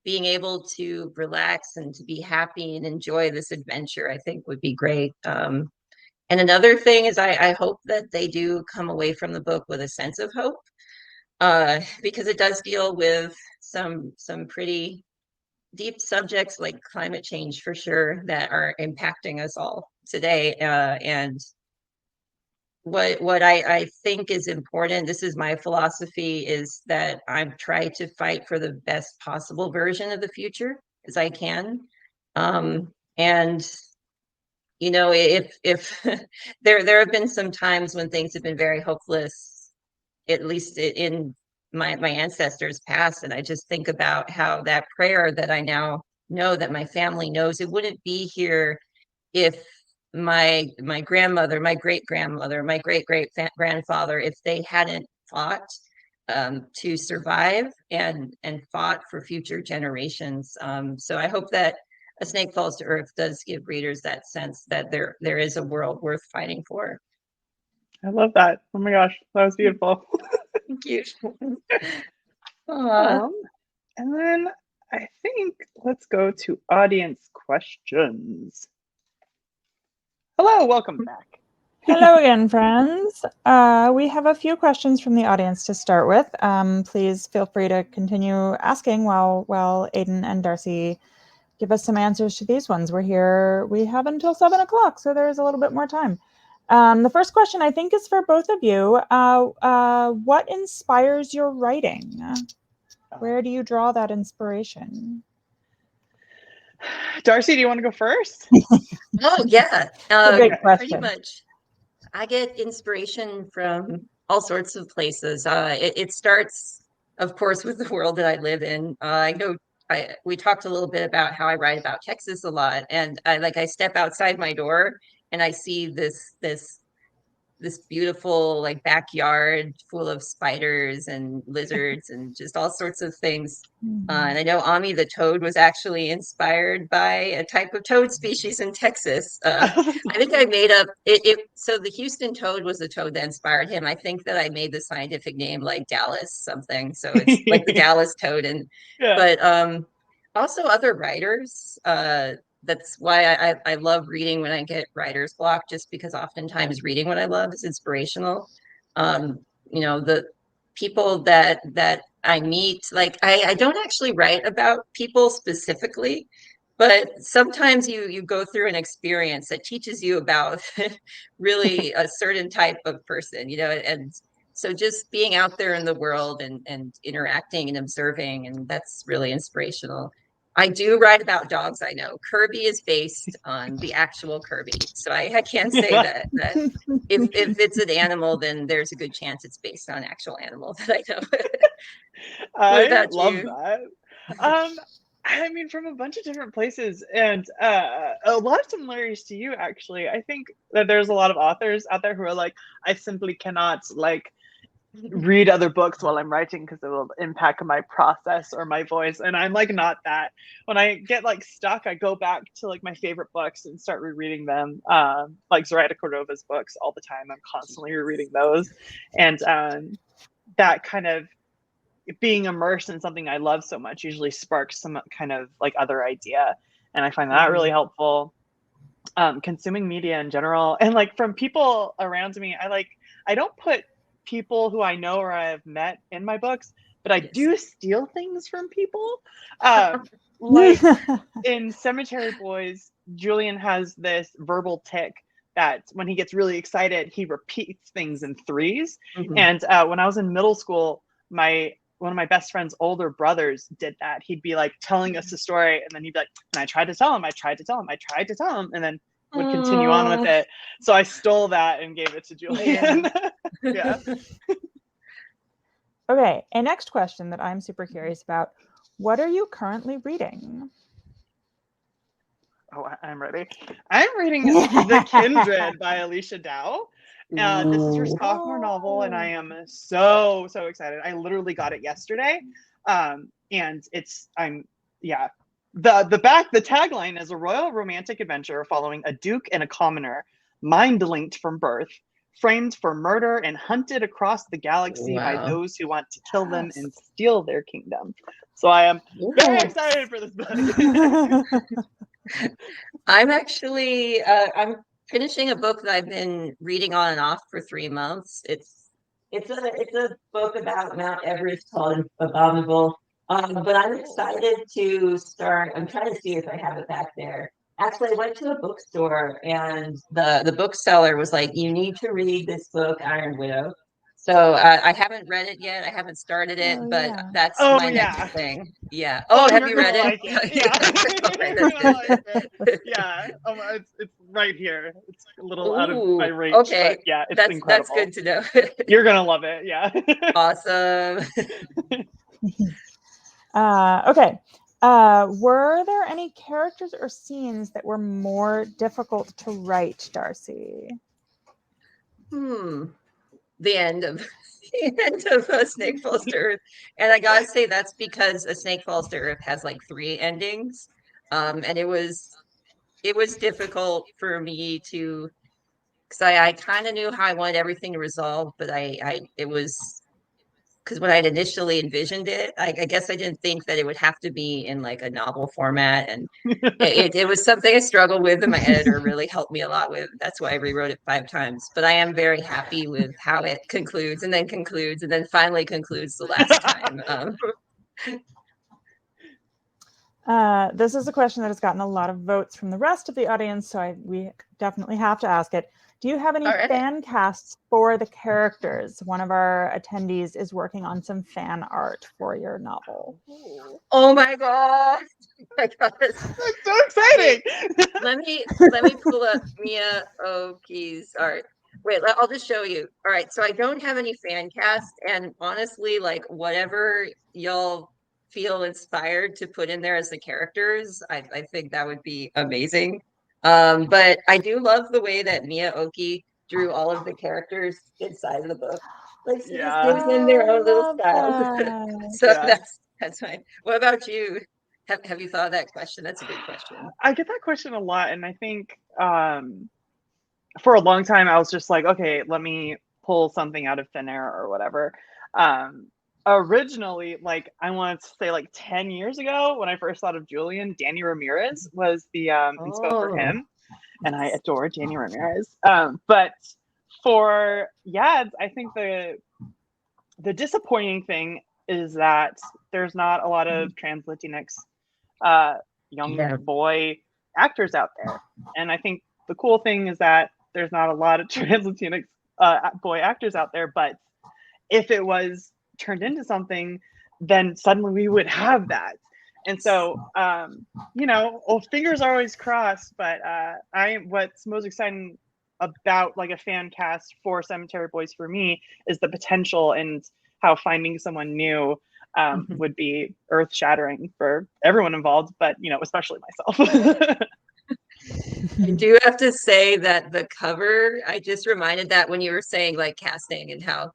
being able to relax and to be happy and enjoy this adventure, I think would be great. And another thing is I hope that they do come away from the book with a sense of hope. because it does deal with some pretty deep subjects like climate change for sure that are impacting us all today. And what I think is important, this is my philosophy, is that I'm trying to fight for the best possible version of the future as I can. And if there have been some times when things have been very hopeless, at least in my ancestors past, and I just think about how that prayer that I now know that my family knows, it wouldn't be here if my grandmother, my great grandmother, my great grandfather, if they hadn't fought to survive and fought for future generations. So I hope that A Snake Falls to Earth does give readers that sense that there is a world worth fighting for. I love that. Oh my gosh, that was beautiful. Thank you. And then I think let's go to audience questions. Hello, welcome back. Hello again, friends. We have a few questions from the audience to start with. Please feel free to continue asking while Aiden and Darcie give us some answers to these ones. We're here. We have until 7 o'clock, so there's a little bit more time. The first question I think is for both of you. What inspires your writing? Where do you draw that inspiration? Darcie, do you want to go first? Oh yeah, Great question. pretty much. I get inspiration from all sorts of places. It starts, of course, with the world that I live in. I know we talked a little bit about how I write about Texas a lot, and I step outside my door and I see this beautiful like backyard full of spiders and lizards and just all sorts of things. And I know Ami the toad was actually inspired by a type of toad species in Texas. I think I made up it. So the Houston toad was the toad that inspired him. I think that I made the scientific name like Dallas something. So it's like the Dallas toad. And but also other writers. That's why I love reading when I get writer's block, just because oftentimes reading what I love is inspirational. The people that I meet, like I don't actually write about people specifically, but sometimes you go through an experience that teaches you about really a certain type of person, and so just being out there in the world and interacting and observing, and that's really inspirational. I do write about dogs. I know Kirby is based on the actual Kirby, so I can say that if it's an animal, then there's a good chance it's based on actual animal that I know. I love that. I mean, from a bunch of different places, and a lot of similarities to you, actually. I think that there's a lot of authors out there who are like, I simply cannot read other books while I'm writing because it will impact my process or my voice. And I'm like not that. When I get stuck, I go back to my favorite books and start rereading them. Like Zoraida Cordova's books all the time. I'm constantly rereading those. And that kind of being immersed in something I love so much usually sparks some kind of other idea. And I find that really helpful. Consuming media in general, and from people around me, I don't put people who I know or I've met in my books, but I do steal things from people. In Cemetery Boys, Julian has this verbal tick that when he gets really excited, he repeats things in threes. And when I was in middle school, one of my best friend's older brothers did that. He'd be telling us a story, and then he'd be like, and I tried to tell him, and then would continue on with it. So I stole that and gave it to Julian. Yeah. Okay, a next question that I'm super curious about. What are you currently reading? Oh, I'm ready. I'm reading The Kindred by Alicia Dow. This is her sophomore novel, and I am so excited. I literally got it yesterday. And the tagline is a royal romantic adventure following a duke and a commoner, mind-linked from birth, framed for murder and hunted across the galaxy by those who want to kill them and steal their kingdom. So I am very excited for this book. I'm actually I'm finishing a book that I've been reading on and off for 3 months. It's It's a book about Mount Everest called Abominable. But I'm excited to start. I'm trying to see if I have it back there. Actually, I went to a bookstore and the bookseller was like, "You need to read this book, Iron Widow." So I haven't read it yet. I haven't started it, Oh but yeah. that's Oh my yeah. next thing. Yeah. Oh, Oh, have you're you gonna read it? like it. Yeah. Okay, You're that's gonna like good. it. Yeah. It's right here. It's a little out of my Ooh, reach, okay. but yeah, it's That's incredible. good to know. You're gonna love it. Yeah. Awesome. Okay. Were there any characters or scenes that were more difficult to write, Darcie? The end of the end of A Snake Falls to Earth. And I gotta say that's because A Snake Falls to Earth has like three endings. And it was difficult for me to because I kind of knew how I wanted everything to resolve, but I it was because when I'd initially envisioned it, I guess I didn't think that it would have to be in like a novel format. And it was something I struggled with, and my editor really helped me a lot with. That's why I rewrote it 5 times. But I am very happy with how it concludes, and then finally concludes the last time. This is a question that has gotten a lot of votes from the rest of the audience, so we definitely have to ask it. Do you have any All right. fan casts for the characters? One of our attendees is working on some fan art for your novel. Oh my god! My god, That's so exciting. let me pull up Mia Oki's art. Wait, I'll just show you. All right, so I don't have any fan cast, and honestly, like whatever y'all feel inspired to put in there as the characters, I think that would be amazing. But I do love the way that Mia Oki drew all of the characters inside of the book. Like she just Yeah. gives them their I own little love style. that. So Yeah. that's fine. What about you? Have you thought of that question? That's a good question. I get that question a lot, and I think for a long time I was just like, okay, let me pull something out of thin air or whatever. Originally, like I want to say like 10 years ago when I first thought of Julian, Danny Ramirez was the inspo for Oh, him, and I adore Danny Ramirez. But for Yads, I think the disappointing thing is that there's not a lot of trans Latinx young yeah. boy actors out there. And I think the cool thing is that there's not a lot of trans Latinx boy actors out there. But if it was turned into something, then suddenly we would have that. And so, fingers are always crossed. But what's most exciting about like a fan cast for Cemetery Boys for me is the potential and how finding someone new would be earth shattering for everyone involved, but especially myself. I do have to say that the cover, I just reminded that when you were saying like casting and how.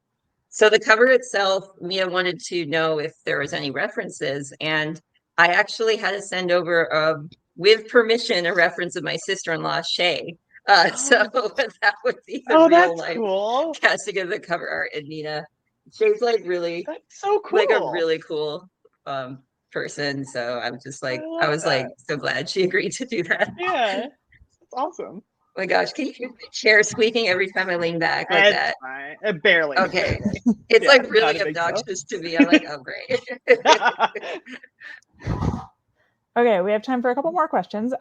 So the cover itself, Mia wanted to know if there was any references, and I actually had to send over, with permission, a reference of my sister-in-law, Shay. So that would be the Oh, real that's life cool. casting of the cover art. And Nina, Shay's like really That's so like a cool. really cool person. So I'm just I like, I love was like that. so glad she agreed to do that. Yeah, that's awesome. Oh my gosh, can you hear the chair squeaking every time I lean back like It's that? fine. Barely. Okay. It's Yeah, like not really a big deal. obnoxious to me. I'm like, oh great. Okay, we have time for a couple more questions.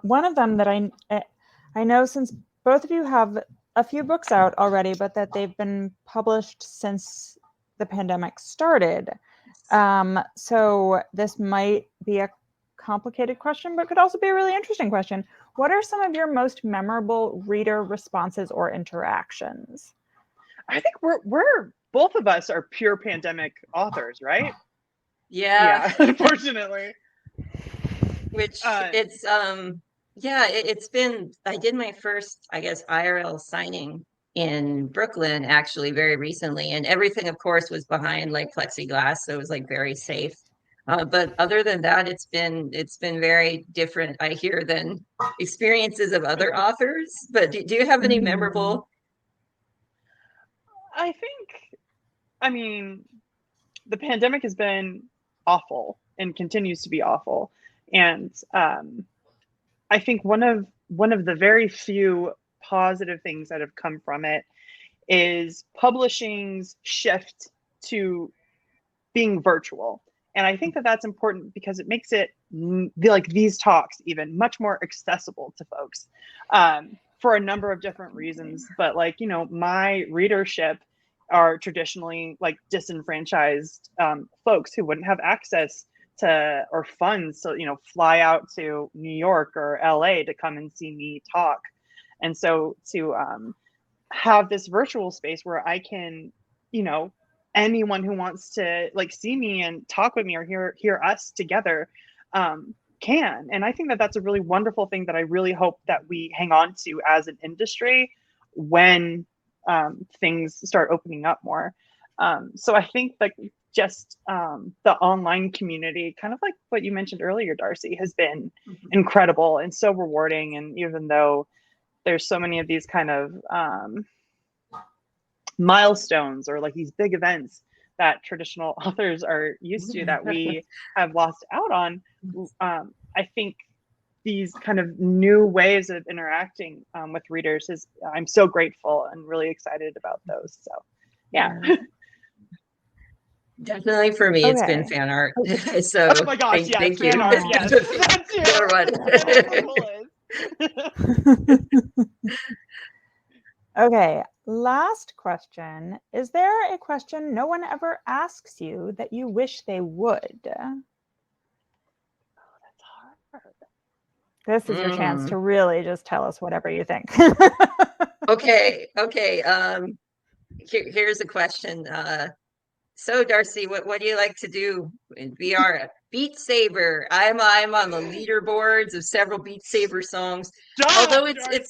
One of them that I know, since both of you have a few books out already, but that they've been published since the pandemic started. So this might be a complicated question, but could also be a really interesting question. What are some of your most memorable reader responses or interactions? I think we're both of us are pure pandemic authors, right? Yeah. Unfortunately. Which it's yeah, it's been I did my first, I guess, IRL signing in Brooklyn actually very recently, and everything of course was behind like plexiglass, so it was like very safe. But other than that, it's been very different, I hear, than experiences of other authors. But do you have any memorable? I think, I mean, the pandemic has been awful and continues to be awful, and I think one of the very few positive things that have come from it is publishing's shift to being virtual. And I think that that's important because it makes it like these talks even much more accessible to folks for a number of different reasons. But like, you know, my readership are traditionally like disenfranchised folks who wouldn't have access to or funds to, you know, fly out to New York or LA to come and see me talk. And so to have this virtual space where I can, you know, anyone who wants to like see me and talk with me or hear us together can. And I think that that's a really wonderful thing that I really hope that we hang on to as an industry when things start opening up more. So I think like just the online community, kind of like what you mentioned earlier, Darcie, has been incredible and so rewarding. And even though there's so many of these kind of milestones or like these big events that traditional authors are used to that we have lost out on, I think these kind of new ways of interacting with readers is, I'm so grateful and really excited about those. So yeah. Definitely for me, it's been fan art. So oh my gosh, yes, thank fan you. art, yes. Okay, last question. Is there a question no one ever asks you that you wish they would? Oh, that's hard. This is your chance to really just tell us whatever you think. Okay. Here's a question. So Darcie, what do you like to do in VR? Beat Saber. I'm on the leaderboards of several Beat Saber songs. Although it's I'm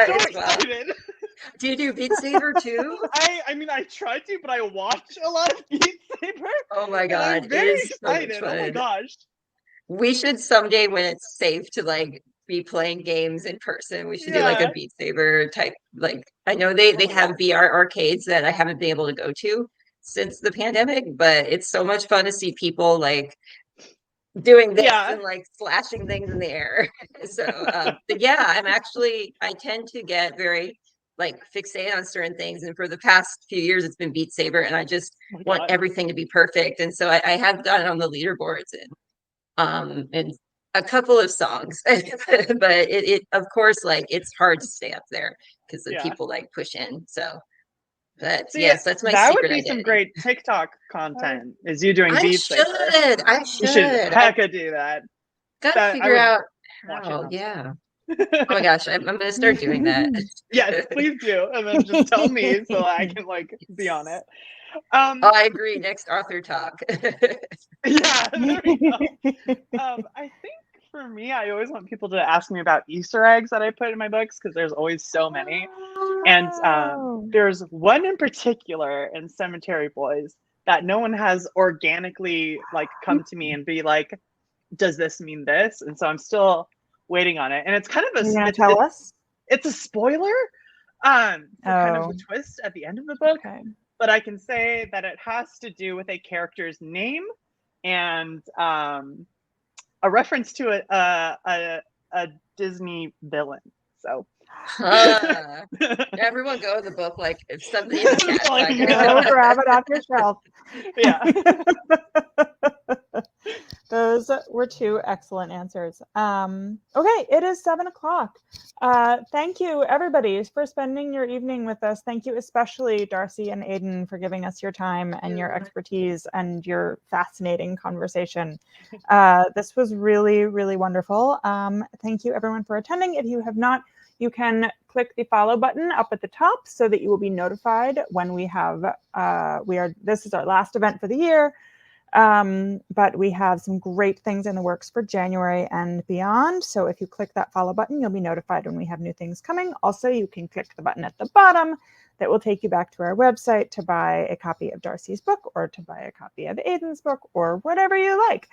so excited. Do you do Beat Saber too? I mean, I try to, but I watch a lot of Beat Saber. Oh my god, I'm very excited. So oh my gosh. We should someday, when it's safe to like be playing games in person, we should do like a Beat Saber type. Like, I know they have VR arcades that I haven't been able to go to since the pandemic, but it's so much fun to see people like doing this and like slashing things in the air. So but yeah, I tend to get very like fixated on certain things, and for the past few years it's been Beat Saber, and I just want everything to be perfect. And so I have done it on the leaderboards and a couple of songs, but it of course, like, it's hard to stay up there because the people like push in. So but yes, that's my that secret would be identity. Some great TikTok content is you doing Beat Saber. I should. You should hecka do that. Gotta figure out how. Yeah. Oh my gosh, I'm gonna start doing that. Yes, please do, and then just tell me so I can like be on it. I agree. Next author talk. Yeah, there we go. I think for me, I always want people to ask me about Easter eggs that I put in my books because there's always so many. And there's one in particular in Cemetery Boys that no one has organically like come to me and be like, does this mean this? And so I'm still waiting on it. And it's kind of a— You're gonna tell us? It's a spoiler for kind of the twist at the end of the book. Okay. But I can say that it has to do with a character's name and a reference to a Disney villain. So everyone go to the book, like if something go grab it off your shelf. Yeah. Those were two excellent answers. Okay, it is 7:00. Thank you, everybody, for spending your evening with us. Thank you especially, Darcie and Aiden, for giving us your time and your expertise and your fascinating conversation. This was really, really wonderful. Thank you, everyone, for attending. If you have not, you can click the follow button up at the top so that you will be notified when we have, this is our last event for the year. But we have some great things in the works for January and beyond. So if you click that follow button, you'll be notified when we have new things coming. Also, you can click the button at the bottom that will take you back to our website to buy a copy of Darcie's book or to buy a copy of Aiden's book or whatever you like.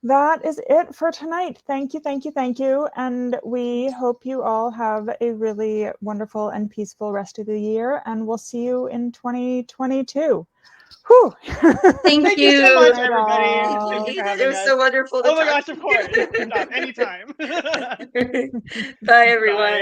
That is it for tonight. Thank you, thank you, thank you. And we hope you all have a really wonderful and peaceful rest of the year. And we'll see you in 2022. Whew. Thank you so much, everybody. Thank you for having it was us. so wonderful to my gosh, of course. Anytime. Bye, everyone. Bye.